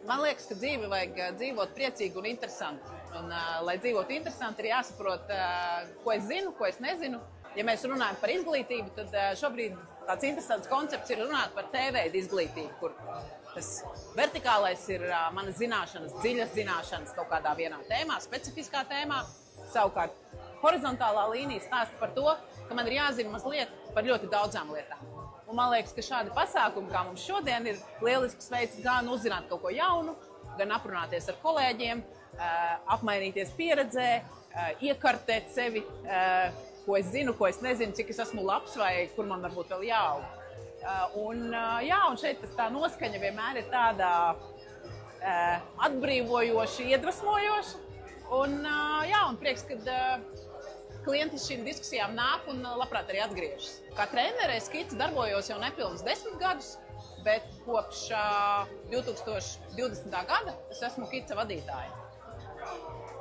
Man liekas, ka dzīvi vajag dzīvot priecīgi un interesanti. Un, lai dzīvotu interesanti, ir jāsaprot, ko es zinu, ko es nezinu. Ja mēs runājam par izglītību, tad šobrīd tāds interesants koncepts ir runāt par T-veidu izglītību, kur tas vertikālais ir manas zināšanas, dziļas zināšanas kaut kādā vienā tēmā, specifiskā tēmā. Savukārt, horizontālā līnija stāsta par to, ka man ir jāzina mazliet par ļoti daudzām lietām. Un man liekas, ka šādi pasākumi, kā mums šodien, ir lielisks veids gan uzzināt kaut ko jaunu, gan aprunāties ar kolēģiem, apmainīties pieredzē, iekartēt sevi, ko es zinu, ko es nezinu, cik es esmu labs vai kur man varbūt vēl jāaug. Un šeit tā noskaņa vienmēr ir tāda atbrīvojoša, iedvesmojoša. Un prieks, ka klienti šīm diskusijām nāk un labprāt arī atgriežas. Kā trenere es Kids darbojos jau nepilnus 10 gadus, bet kopš 2020. gada es esmu Kids vadītāja.